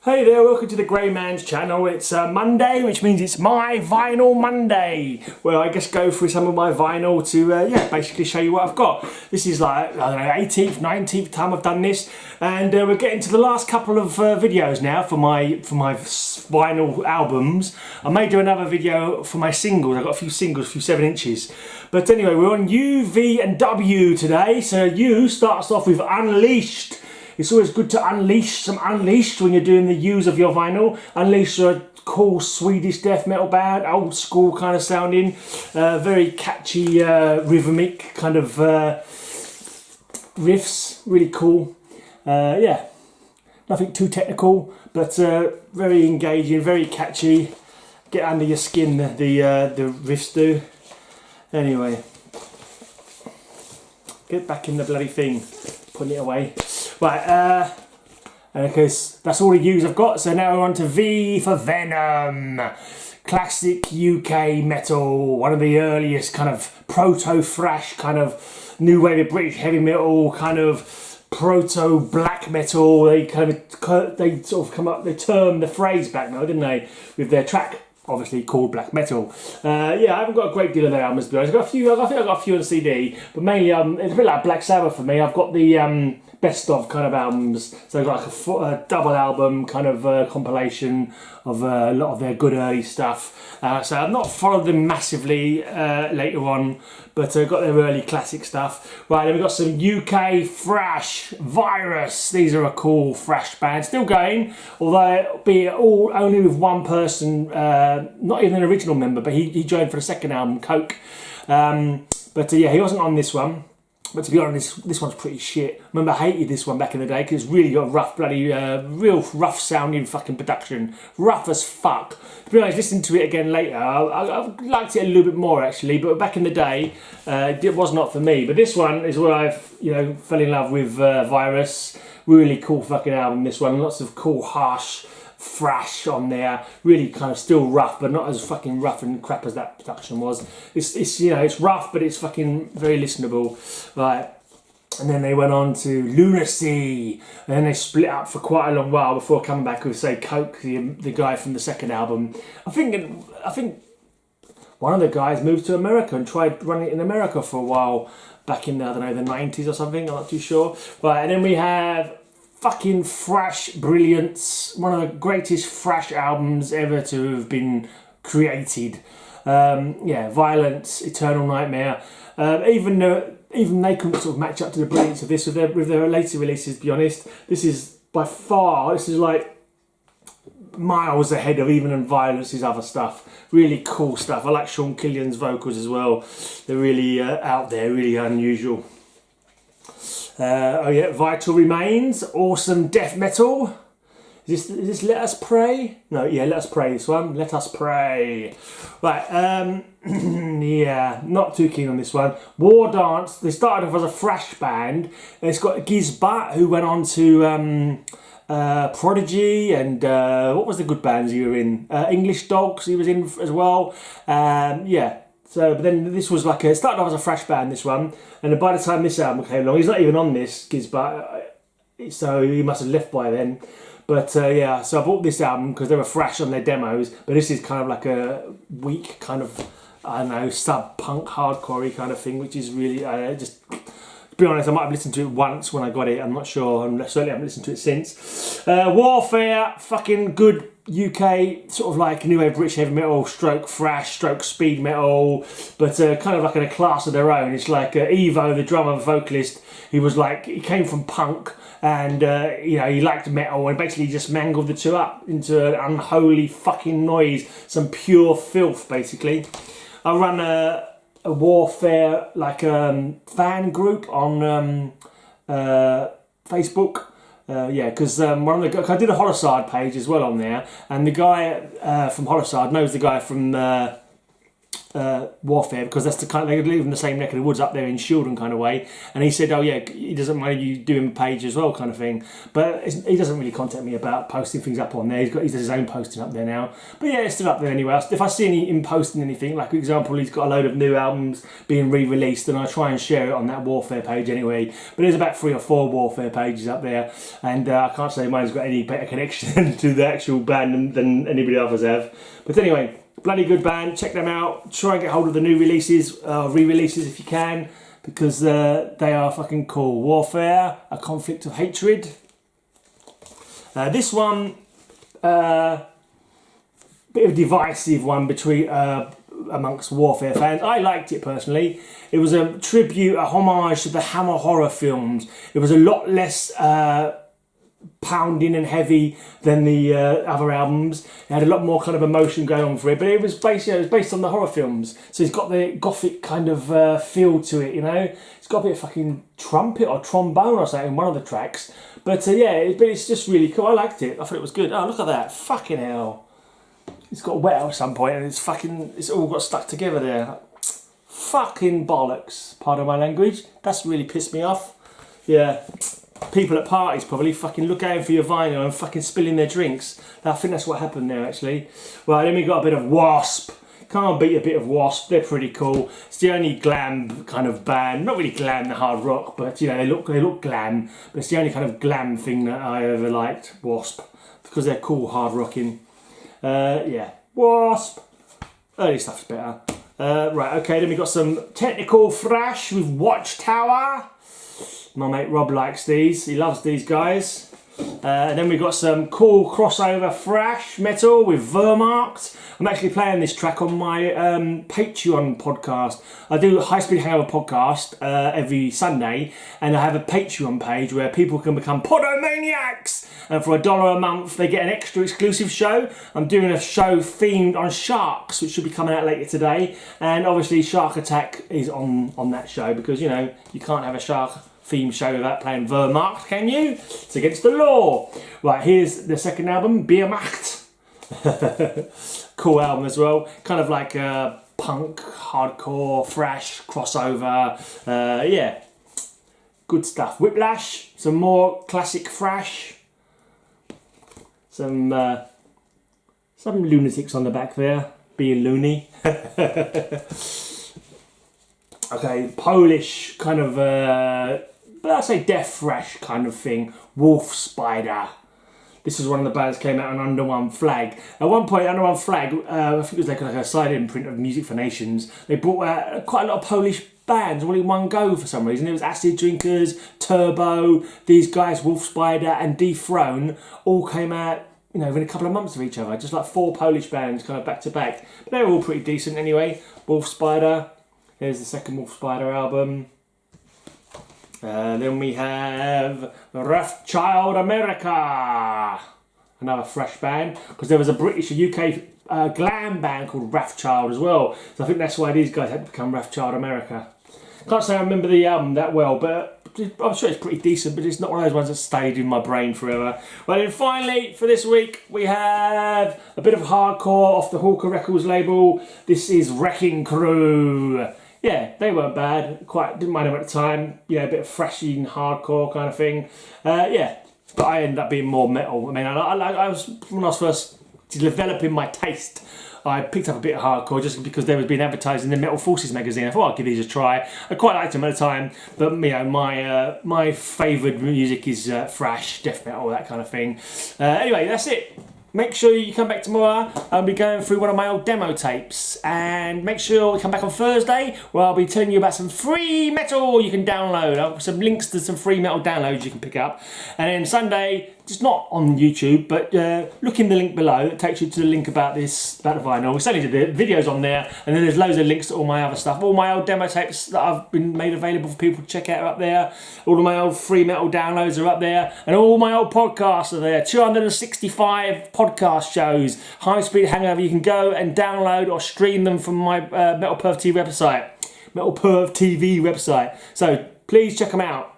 Hey there, welcome to the Grey Man's channel. It's Monday, which means it's my vinyl Monday, where I just go through some of my vinyl to basically show you what I've got. This is like, I don't know, 18th, 19th time I've done this, and we're getting to the last couple of videos now for my vinyl albums. I may do another video for my singles. I've got a few singles, a few 7 inches. But anyway, we're on U, V and W today. So U starts off with Unleashed. It's always good to unleash some Unleashed when you're doing the U's of your vinyl. Unleashed are a cool Swedish death metal band, old school kind of sounding, very catchy rhythmic kind of riffs, really cool. Yeah, nothing too technical, but very engaging, very catchy. Get under your skin, the riffs do. Anyway, get back in the bloody thing, putting it away. Right, and because that's all the U's I've got, so now we're on to V for Venom. Classic UK metal, one of the earliest kind of proto-thrash, kind of new wave of British heavy metal, kind of proto-black metal. They sort of come up, they termed the phrase back now, didn't they, with their track obviously called black metal. Yeah, I haven't got a great deal of their albums to be honest. I think I've got a few on CD, but mainly it's a bit like Black Sabbath for me. I've got the best of kind of albums, so I've got like a double album kind of compilation of a lot of their good early stuff. So I've not followed them massively later on, but I've got their early classic stuff. Right, then we've got some UK thrash, Virus. These are a cool thrash band, still going, although be all only with one person, not even an original member, but he joined for the second album, Coke. But yeah, he wasn't on this one. But to be honest, this one's pretty shit. Remember, I hated this one back in the day because it's really got rough, bloody, real rough sounding fucking production. Rough as fuck. To be honest, listening to it again later, I liked it a little bit more actually. But back in the day, it was not for me. But this one is where I, fell in love with Virus. Really cool fucking album, this one. Lots of cool, harsh thrash on there, really kind of still rough, but not as fucking rough and crap as that production was. It's rough, but it's fucking very listenable, right? And then they went on to Lunacy, and then they split up for quite a long while before coming back with, say, Coke, the guy from the second album. I think one of the guys moved to America and tried running it in America for a while back in the 90s or something. I'm not too sure. Right, and then we have fucking thrash brilliance, one of the greatest thrash albums ever to have been created. Violence, Eternal Nightmare. Even they couldn't sort of match up to the brilliance of this with their later releases. To be honest, this is like miles ahead of even Violence's other stuff. Really cool stuff. I like Sean Killian's vocals as well. They're really out there, really unusual. Vital Remains, awesome death metal. Is this Let Us Pray? No, yeah, Let Us Pray, this one. Let Us Pray. Right, yeah, not too keen on this one. War Dance, they started off as a thrash band, and it's got Giz Butt, who went on to Prodigy, and what was the good bands he were in? English Dogs, he was in as well. Yeah. So, but then this was like it started off as a thrash band, this one, and then by the time this album came along, he's not even on this, Giz Butt, so he must have left by then. But yeah, so I bought this album because they were thrash on their demos, but this is kind of like a weak kind of, I don't know, sub-punk, hardcore-y kind of thing, which is really, just, to be honest, I might have listened to it once when I got it, I'm not sure, and certainly haven't listened to it since. Warfare, fucking good UK, sort of like new wave British heavy metal, stroke thrash, stroke speed metal, but kind of like in a class of their own. It's like Evo, the drummer vocalist, he came from punk, and he liked metal, and basically just mangled the two up into an unholy fucking noise, some pure filth basically. I run a Warfare fan group on Facebook. Because I did a Holocide page as well on there, and the guy from Holocide knows the guy from Warfare, because that's the kind they live in the same neck of the woods up there in Shildon kind of way. And he said, oh yeah, he doesn't mind you doing a page as well kind of thing. But he doesn't really contact me about posting things up on there. He does his own posting up there now. But yeah, it's still up there anyway. If I see him posting anything, like for example, he's got a load of new albums being re-released, and I try and share it on that Warfare page anyway. But there's about 3 or 4 Warfare pages up there, and I can't say mine's got any better connection to the actual band than anybody others have. But anyway, bloody good band, check them out. Try and get hold of the new releases, re-releases if you can, because they are fucking cool. Warfare, A Conflict of Hatred. This one, bit of a divisive one between amongst Warfare fans. I liked it personally. It was a tribute, a homage to the Hammer horror films. It was a lot less pounding and heavy than the other albums. It had a lot more kind of emotion going on for it, but it was based on the horror films, so it's got the gothic kind of feel to it, you know. It's got a bit of fucking trumpet or trombone or something in one of the tracks, but yeah, but it's just really cool. I liked it. I thought it was good. Oh, look at that, fucking hell, it's got wet at some point and it's all got stuck together there. Fucking bollocks, pardon my language. That's really pissed me off. Yeah, people at parties probably fucking look out for your vinyl and fucking spilling their drinks. I think that's what happened there actually. Right, then we got a bit of Wasp. Can't beat a bit of Wasp. They're pretty cool. It's the only glam kind of band. Not really glam, the hard rock, but you know they look glam. But it's the only kind of glam thing that I ever liked. Wasp, because they're cool hard rocking. Yeah, Wasp. Early stuff's better. Right, okay. Then we got some technical thrash with Watchtower. My mate Rob likes these. He loves these guys. And then we've got some cool crossover thrash metal with Wehrmacht. I'm actually playing this track on my Patreon podcast. I do a High Speed Hangover podcast every Sunday, and I have a Patreon page where people can become podomaniacs. And for $1 a month, they get an extra exclusive show. I'm doing a show themed on sharks, which should be coming out later today. And obviously, Shark Attack is on that show because, you know, you can't have a shark theme show without playing Wehrmacht, can you? It's against the law. Right, here's the second album, Biermacht. Cool album as well. Kind of like punk, hardcore, thrash, crossover. Yeah, good stuff. Whiplash, some more classic thrash. Some lunatics on the back there, being loony. Okay, Polish kind of, I'd say death thrash kind of thing. Wolf Spider. This is one of the bands that came out on Under One Flag. At one point, Under One Flag, I think it was like a side imprint of Music for Nations. They brought out quite a lot of Polish bands all in one go for some reason. It was Acid Drinkers, Turbo, these guys, Wolf Spider and Dethrone, all came out, you know, within a couple of months of each other. Just like 4 Polish bands kind of back to back. But they were all pretty decent anyway. Wolf Spider. Here's the second Wolf Spider album. Then we have Wrathchild America, another thrash band, because there was a British, UK glam band called Wrathchild as well. So I think that's why these guys had to become Wrathchild America. Can't say I remember the album that well, but I'm sure it's pretty decent, but it's not one of those ones that stayed in my brain forever. Well, then finally, for this week, we have a bit of hardcore off the Hawker Records label. This is Wrecking Crew. Yeah, they weren't bad. Didn't mind them at the time. Yeah, a bit of thrashing, hardcore kind of thing. Yeah, but I ended up being more metal. I mean, I was when I was first developing my taste, I picked up a bit of hardcore just because they was being advertised in the Metal Forces magazine. I thought I'd give these a try. I quite liked them at the time, but you know, my favoured music is thrash, death metal, that kind of thing. Anyway, that's it. Make sure you come back tomorrow. I'll be going through one of my old demo tapes. And make sure you come back on Thursday where I'll be telling you about some free metal you can download. I'll have some links to some free metal downloads you can pick up. And then Sunday, just not on YouTube, but look in the link below. It takes you to the link about the vinyl. We certainly did the videos on there. And then there's loads of links to all my other stuff. All my old demo tapes that I've been made available for people to check out are up there. All of my old free metal downloads are up there. And all my old podcasts are there. 265 podcast shows. High Speed Hangover. You can go and download or stream them from my Metal Perv TV website. Metal Perv TV website. So please check them out.